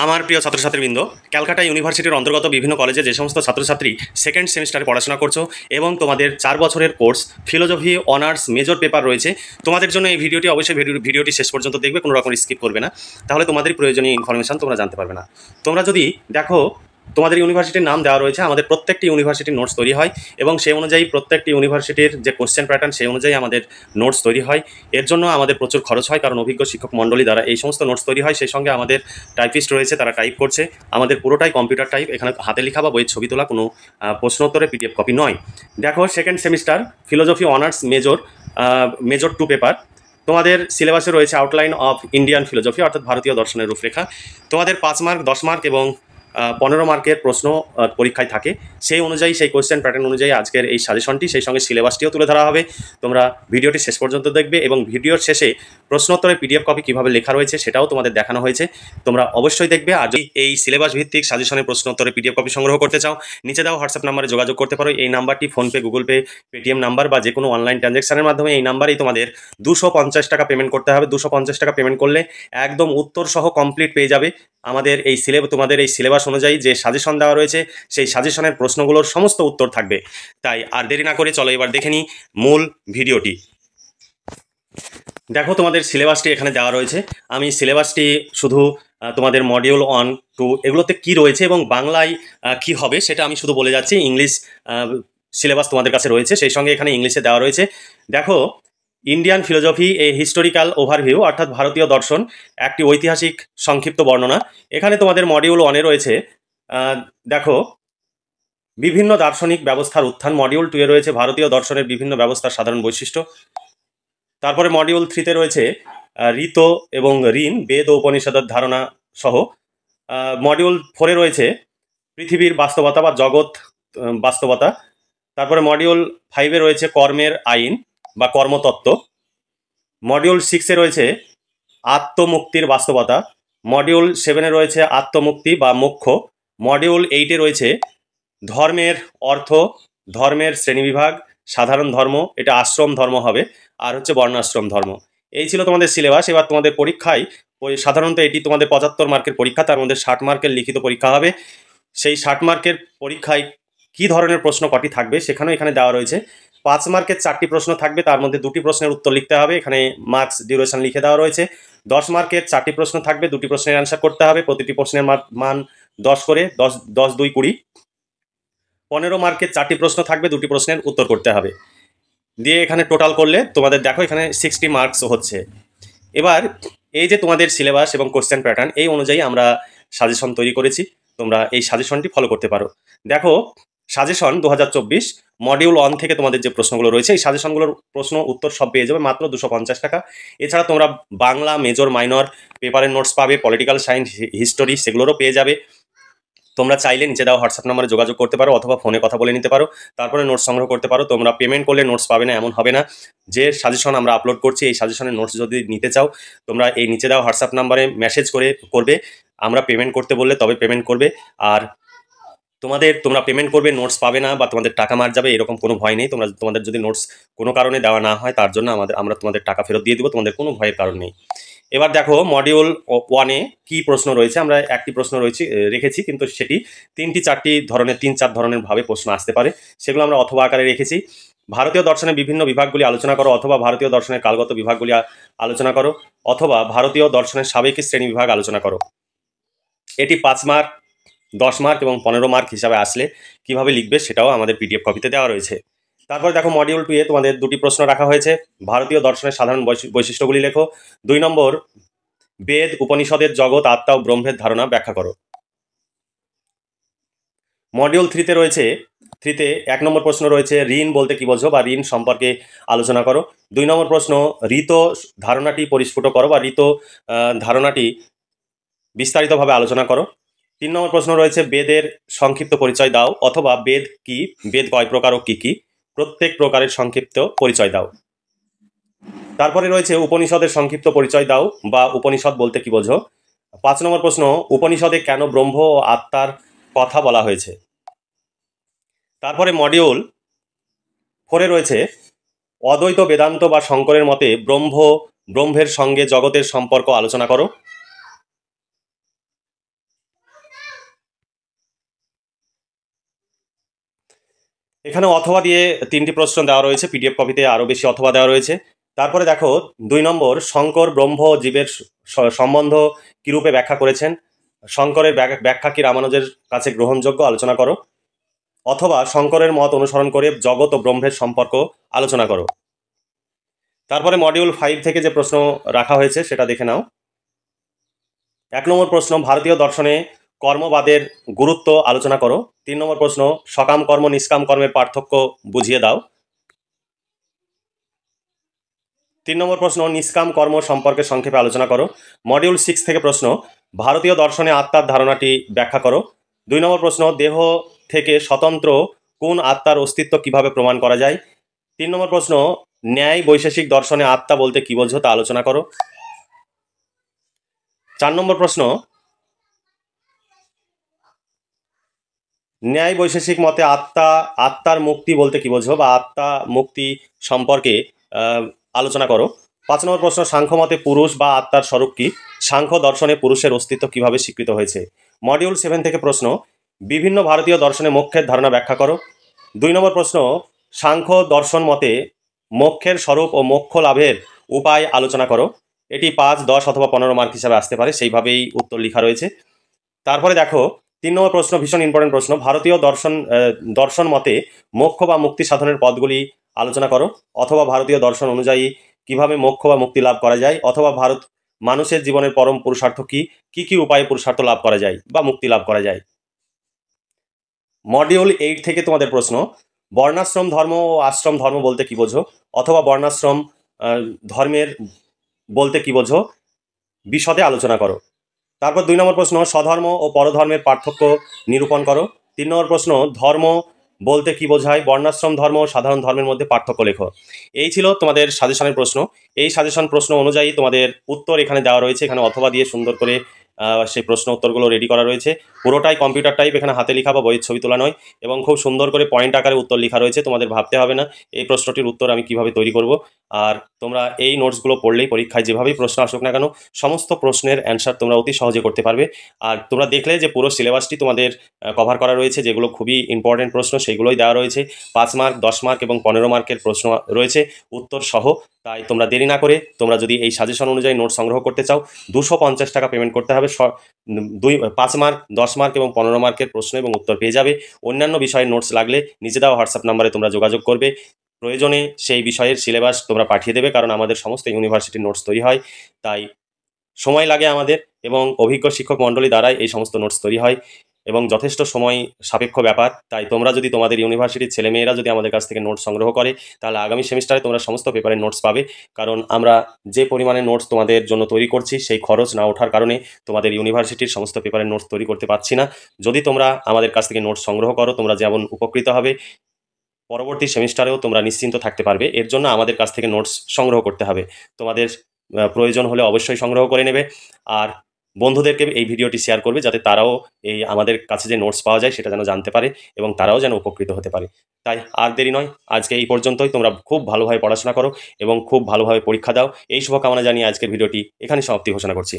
আমার প্রিয় ছাত্রছাত্রীবৃন্দ, ক্যালকাটা ইউনিভার্সিটির অন্তর্গত বিভিন্ন কলেজে যে সমস্ত ছাত্রছাত্রী সেকেন্ড সেমিস্টারে পড়াশোনা করছো এবং তোমাদের 4 বছরের course philosophy honours major paper রয়েছে, তোমাদের জন্য এই ভিডিওটি অবশ্যই ভিডিওটি শেষ পর্যন্ত দেখবে, কোনো রকম স্কিপ করবে না, তাহলে তোমাদের প্রয়োজনীয় ইনফরমেশন তোমরা জানতে পারবে না। তোমরা যদি দেখো, তোমাদের ইউনিভার্সিটির নাম দেওয়া রয়েছে, আমাদের প্রত্যেকটি ইউনিভার্সিটির নোটস তৈরি হয় এবং সেই অনুযায়ী প্রত্যেকটি ইউনিভার্সিটির যে কোশ্চেন প্যাটার্ন সেই অনুযায়ী আমাদের নোটস তৈরি হয়। এর জন্য আমাদের প্রচুর খরচ হয়, কারণ অভিজ্ঞ শিক্ষক মণ্ডলী দ্বারা এই সমস্ত নোটস তৈরি হয়। সেই সঙ্গে আমাদের টাইপিস্ট রয়েছে, তারা টাইপ করছে, আমাদের পুরোটাই কম্পিউটার টাইপ, এখানে হাতে লেখা বা বইয়ের ছবি তোলা কোনো প্রশ্ন উত্তরের পিডিএফ কপি নয়। দেখো, second semester philosophy honours major 2 paper, তোমাদের সিলেবাসে রয়েছে আউটলাইন অফ ইন্ডিয়ান ফিলোজফি, অর্থাৎ ভারতীয় দর্শনের রূপরেখা। তোমাদের 5 মার্ক, 10 মার্ক এবং 15 মার্কের প্রশ্ন পরীক্ষায় থাকে। সেই অনুযায়ী, সেই কোয়েশ্চেন প্যাটার্ন অনুযায়ী আজকের এই সাজেশনটি, সেই সঙ্গে সিলেবাসটিও তুলে ধরা হবে। তোমরা ভিডিওটি শেষ পর্যন্ত দেখবে এবং ভিডিওর শেষে প্রশ্নোত্তরের পিডিএফ কপি কীভাবে লেখা রয়েছে সেটাও তোমাদের দেখানো হয়েছে, তোমরা অবশ্যই দেখবে। আর যদি এই সিলেবাস ভিত্তিক সাজেশনের প্রশ্নোত্তরের পিডিএফ কপি সংগ্রহ করতে চাও, নিচে দাও হোয়াটসঅ্যাপ নাম্বারে যোগাযোগ করতে পারো। এই নাম্বারটি PhonePe, Google pay, Paytm number বা যে কোনো অনলাইন ট্রানজ্যাকশনের মাধ্যমে এই নাম্বারেই তোমাদের 250 টাকা পেমেন্ট করতে হবে। 250 টাকা পেমেন্ট করলে একদম উত্তর সহ কমপ্লিট পেয়ে যাবে আমাদের এই তোমাদের এই সিলেবাস অনুযায়ী যে সাজেশন দেওয়া রয়েছে, সেই সাজেশনের প্রশ্নগুলোর সমস্ত উত্তর থাকবে। তাই আর দেরি না করে চলো এবার দেখে নিই মূল ভিডিওটি। দেখো, তোমাদের সিলেবাসটি এখানে দেওয়া রয়েছে। আমি সিলেবাসটি শুধু তোমাদের মডিউল 1, 2 এগুলোতে কি রয়েছে এবং বাংলায় কি হবে সেটা আমি শুধু বলে যাচ্ছি। ইংলিশ সিলেবাস তোমাদের কাছে রয়েছে, সেই সঙ্গে এখানে ইংলিশে দেওয়া রয়েছে। দেখো, Indian philosophy a historical overview, অর্থাৎ ভারতীয় দর্শন একটি ঐতিহাসিক সংক্ষিপ্ত বর্ণনা। এখানে তোমাদের মডিউল 1-এ রয়েছে, দেখো, বিভিন্ন দার্শনিক ব্যবস্থার উত্থান। মডিউল 2-এ রয়েছে ভারতীয় দর্শনের বিভিন্ন ব্যবস্থার সাধারণ বৈশিষ্ট্য। তারপরে মডিউল 3-তে রয়েছে ঋত এবং ঋণ, বেদ ও উপনিষদের ধারণা সহ। মডিউল 4-এ রয়েছে পৃথিবীর বাস্তবতা বা জগৎ বাস্তবতা। তারপরে মডিউল 5-এ রয়েছে কর্মের আইন বা কর্মতত্ত্ব। মডিউল 6-এ রয়েছে আত্মমুক্তির বাস্তবতা। মডিউল 7-এ রয়েছে আত্মমুক্তি বা মোক্ষ। মডিউল 8-এ রয়েছে ধর্মের অর্থ, ধর্মের শ্রেণীবিভাগ, সাধারণ ধর্ম, এটা আশ্রম ধর্ম হবে, আর হচ্ছে বর্ণাশ্রম ধর্ম। এই ছিল তোমাদের সিলেবাস। এবার তোমাদের পরীক্ষায় সাধারণত এটি তোমাদের 75 মার্কের পরীক্ষা, তার মধ্যে 60 মার্কের লিখিত পরীক্ষা হবে। সেই 60 মার্কের পরীক্ষায় কী ধরনের প্রশ্ন কটি থাকবে সেখানেও এখানে দেওয়া রয়েছে। 5 মার্কের 4টি প্রশ্ন থাকবে, তার মধ্যে 2টি প্রশ্নের উত্তর লিখতে হবে, এখানে মার্কস ডিউরেশন লিখে দেওয়া রয়েছে। 10 মার্কের 4টি প্রশ্ন থাকবে, 2টি প্রশ্নের অ্যান্সার করতে হবে, প্রতিটি প্রশ্নের মান 10 করে, 10 10 2 20। 15 মার্কের 4টি প্রশ্ন থাকবে, 2টি প্রশ্নের উত্তর করতে হবে, দিয়ে এখানে টোটাল করলে তোমাদের দেখো এখানে 60 মার্কস হচ্ছে। এবার এই যে তোমাদের সিলেবাস এবং কোশ্চেন প্যাটার্ন, এই অনুযায়ী আমরা সাজেশন তৈরি করেছি, তোমরা এই সাজেশনটি ফলো করতে পারো। দেখো, সাজেশন 2024 মডিউল 1 থেকে তোমাদের যে প্রশ্নগুলো রয়েছে, এই সাজেশনগুলোর প্রশ্ন উত্তর সব পেয়ে যাবে মাত্র 250 টাকা। এছাড়া তোমরা বাংলা মেজর মাইনর পেপারের নোটস পাবে, পলিটিক্যাল সায়েন্স, হিস্টোরি সেগুলোরও পেয়ে যাবে। তোমরা চাইলে নিচে দেওয়া হোয়াটসঅ্যাপ নাম্বারে যোগাযোগ করতে পারো অথবা ফোনে কথা বলে নিতে পারো, তারপরে নোটস সংগ্রহ করতে পারো। তোমরা পেমেন্ট করলে নোটস পাবে না এমন হবে না। যে সাজেশন আমরা আপলোড করছি, এই সাজেশনের নোটস যদি নিতে চাও, তোমরা এই নিচে দেওয়া হোয়াটসঅ্যাপ নাম্বারে মেসেজ করবে, আমরা পেমেন্ট করতে বললে তবে পেমেন্ট করবে। আর তোমরা পেমেন্ট করবে, নোটস পাবে না বা তোমাদের টাকা মার যাবে এরকম কোনো ভয় নেই। তোমাদের যদি নোটস কোনো কারণে দেওয়া না হয়, তার জন্য আমরা তোমাদের টাকা ফেরত দিয়ে দেবো, তোমাদের কোনো ভয়ের কারণ নেই। এবার দেখো, মডিউল 1-এ কি প্রশ্ন রয়েছে। আমরা একটি প্রশ্ন রেখেছি, কিন্তু সেটি 3-4টি ধরনের, 3-4 ধরনের ভাবে প্রশ্ন আসতে পারে, সেগুলো আমরা অথবা আকারে রেখেছি। ভারতীয় দর্শনের বিভিন্ন বিভাগগুলি আলোচনা করো, অথবা ভারতীয় দর্শনের কালগত বিভাগগুলি আলোচনা করো, অথবা ভারতীয় দর্শনের সাবেকি শ্রেণী বিভাগ আলোচনা করো। এটি 5 মার্ক, 10 মার্ক এবং 15 মার্ক হিসাবে আসলে কিভাবে লিখবে সেটাও আমাদের পিডিএফ কপিতে দেওয়া রয়েছে। তারপরে দেখো, মডিউল 2-এ তোমাদের 2টি প্রশ্ন রাখা হয়েছে। ভারতীয় দর্শনের সাধারণ বৈশিষ্ট্যগুলি লেখো। 2 নম্বর, বেদ উপনিষদের জগৎ, আত্মা ও ব্রহ্মের ধারণা ব্যাখ্যা করো। মডিউল 3-তে রয়েছে, 3-তে 1 নম্বর প্রশ্ন রয়েছে ঋণ বলতে কি বোঝো বা ঋণ সম্পর্কে আলোচনা করো। 2 নম্বর প্রশ্ন, ঋত ধারণাটি পরিস্ফুট করো বা ঋত ধারণাটি বিস্তারিতভাবে আলোচনা করো। 3 নম্বর প্রশ্ন রয়েছে বেদের সংক্ষিপ্ত পরিচয় দাও, অথবা বেদ কি, বেদ কয় প্রকার ও কি কি, প্রত্যেক প্রকারের সংক্ষিপ্ত পরিচয় দাও। তারপরে রয়েছে উপনিষদের সংক্ষিপ্ত পরিচয় দাও বা উপনিষদ বলতে কি বোঝো। 5 নম্বর প্রশ্ন, উপনিষদে কেন ব্রহ্ম ও আত্মার কথা বলা হয়েছে। তারপরে মডিউল 4-এ রয়েছে অদ্বৈত বেদান্ত বা শঙ্করের মতে ব্রহ্মের সঙ্গে জগতের সম্পর্ক আলোচনা করো। এখানে অথবা দিয়ে 3টি প্রশ্ন দেওয়া রয়েছে, পিডিএফ কপিতে আরও বেশি অথবা দেওয়া রয়েছে। তারপরে দেখো 2 নম্বর, শঙ্কর ব্রহ্ম জীবের সম্বন্ধ কিরূপে ব্যাখ্যা করেছেন? শঙ্করের ব্যাখ্যা কি রামানুজের কাছে গ্রহণযোগ্য? আলোচনা করো। অথবা শঙ্করের মত অনুসরণ করে জগৎ ও ব্রহ্মের সম্পর্ক আলোচনা করো। তারপরে মডিউল 5 থেকে যে প্রশ্ন রাখা হয়েছে সেটা দেখে নাও। 1 নম্বর প্রশ্ন, ভারতীয় দর্শনে কর্মবাদের গুরুত্ব আলোচনা করো। 3 নম্বর প্রশ্ন, সকাম কর্ম নিষ্কাম কর্মের পার্থক্য বুঝিয়ে দাও। 3 নম্বর প্রশ্ন, নিষ্কাম কর্ম সম্পর্কে সংক্ষেপে আলোচনা করো। মডিউল 6 থেকে প্রশ্ন, ভারতীয় দর্শনে আত্মার ধারণাটি ব্যাখ্যা করো। 2 নম্বর প্রশ্ন, দেহ থেকে স্বতন্ত্র কোন আত্মার অস্তিত্ব কিভাবে প্রমাণ করা যায়। 3 নম্বর প্রশ্ন, ন্যায় বৈশেষিক দর্শনে আত্মা বলতে কি বোঝো তা আলোচনা করো। 4 নম্বর প্রশ্ন, ন্যায় বৈশেষিক মতে আত্মার মুক্তি বলতে কি বোঝো বা আত্মা মুক্তি সম্পর্কে আলোচনা করো। 5 নম্বর প্রশ্ন, সাংখ্য মতে পুরুষ বা আত্মার স্বরূপ কি? সাংখ্য দর্শনে পুরুষের অস্তিত্ব কিভাবে স্বীকৃত হয়েছে? মডিউল 7 থেকে প্রশ্ন, বিভিন্ন ভারতীয় দর্শনে মোক্ষের ধারণা ব্যাখ্যা করো। 2 নম্বর প্রশ্ন, সাংখ্য দর্শন মতে মোক্ষের স্বরূপ ও মোক্ষ লাভের উপায় আলোচনা করো। এটি 5, 10 অথবা 15 মার্ক হিসাবে আসতে পারে, সেইভাবেই উত্তর লেখা রয়েছে। তারপরে দেখো 3 নম্বর প্রশ্ন, ভীষণ ইম্পর্টেন্ট প্রশ্ন, ভারতীয় দর্শন মতে মোক্ষ বা মুক্তি সাধনের পথগুলি আলোচনা করো। অথবা ভারতীয় দর্শন অনুযায়ী কিভাবে মোক্ষ বা মুক্তি লাভ করা যায়। অথবা মানুষের জীবনের পরম পুরুষার্থ কি, কি উপায়ে পুরুষার্থ লাভ করা যায় বা মুক্তি লাভ করা যায়। মডিউল 8 থেকে তোমাদের প্রশ্ন, বর্ণাশ্রম ধর্ম ও আশ্রম ধর্ম বলতে কি বোঝো? অথবা বর্ণাশ্রম ধর্মের বলতে কি বোঝো, বিশদে আলোচনা করো। তারপর 2 নম্বর প্রশ্ন, স্বধর্ম ও পরধর্মের পার্থক্য নিরূপণ করো। 3 নম্বর প্রশ্ন, ধর্ম বলতে কি বোঝায়? বর্ণাশ্রম ধর্ম ও সাধারণ ধর্মের মধ্যে পার্থক্য লেখো। এই ছিল তোমাদের সাজেশনের প্রশ্ন। এই সাজেশন প্রশ্ন অনুযায়ী তোমাদের উত্তর এখানে দেওয়া রয়েছে। এখানে অথবা দিয়ে সুন্দর করে সেই প্রশ্ন উত্তরগুলো রেডি করা রয়েছে। পুরোটাই কম্পিউটার টাইপ, এখানে হাতে লেখা বা বইয়ের ছবি তোলা নয়, এবং খুব সুন্দর করে পয়েন্ট আকারে উত্তর লেখা রয়েছে। তোমাদের ভাবতে হবে না এই প্রশ্নটির উত্তর আমি কিভাবে তৈরি করব। আর তোমরা এই নোটসগুলো পড়লেই পরীক্ষায় যেভাবেই প্রশ্ন আসুক না কেন সমস্ত প্রশ্নের অ্যান্সার তোমরা অতি সহজে করতে পারবে। আর তোমরা দেখলে যে পুরো সিলেবাসটি তোমাদের কভার করা রয়েছে, যেগুলো খুবই ইম্পর্টেন্ট প্রশ্ন সেইগুলোই দেওয়া রয়েছে। 5 মার্ক, 10 মার্ক এবং 15 মার্কের প্রশ্ন রয়েছে উত্তর সহ। তাই তোমরা দেরি না করে তোমরা যদি এই সাজেশন অনুযায়ী নোট সংগ্রহ করতে চাও 250 টাকা পেমেন্ট করতে হবে। 5 মার্ক, 10 মার্ক এবং 15 মার্কের প্রশ্ন এবং উত্তর পেয়ে যাবে। অন্যান্য বিষয়ের নোটস লাগলে নিচে দেওয়া হোয়াটসঅ্যাপ নাম্বারে তোমরা যোগাযোগ করবে। প্রয়োজনে সেই বিষয়ের সিলেবাস তোমরা পাঠিয়ে দেবে, কারণ আমাদের সমস্ত ইউনিভার্সিটির নোটস তৈরি হয়, তাই সময় লাগে আমাদের, এবং অভিজ্ঞ শিক্ষক মণ্ডলী দ্বারাই এই সমস্ত নোটস তৈরি হয় এবং যথেষ্ট সময় সাপেক্ষ ব্যাপার। তাই তোমরা যদি তোমাদের ইউনিভার্সিটির ছেলেমেয়েরা যদি আমাদের কাছ থেকে নোটস সংগ্রহ করে তাহলে আগামী সেমিস্টারে তোমরা সমস্ত পেপারের নোটস পাবে, কারণ আমরা যে পরিমাণে নোটস তোমাদের জন্য তৈরি করছি সেই খরচ না ওঠার কারণে তোমাদের ইউনিভার্সিটির সমস্ত পেপারের নোটস তৈরি করতে পারছি না। যদি তোমরা আমাদের কাছ থেকে নোটস সংগ্রহ করো তোমরা যেমন উপকৃত হবে, পরবর্তী সেমিস্টারেও তোমরা নিশ্চিন্ত থাকতে পারবে। এর জন্য আমাদের কাছ থেকে নোটস সংগ্রহ করতে হবে। তোমাদের প্রয়োজন হলে অবশ্যই সংগ্রহ করে নেবে, আর বন্ধুদেরকে এই ভিডিওটি শেয়ার করবে যাতে তারাও এই আমাদের কাছে যে নোটস পাওয়া যায় সেটা যেন জানতে পারে এবং তারাও যেন উপকৃত হতে পারে। তাই আর দেরি নয়, আজকে এই পর্যন্তই। তোমরা খুব ভালোভাবে পড়াশোনা করো এবং খুব ভালোভাবে পরীক্ষা দাও, এই শুভকামনা জানিয়ে আজকের ভিডিওটি এখানে সমাপ্তি ঘোষণা করছি।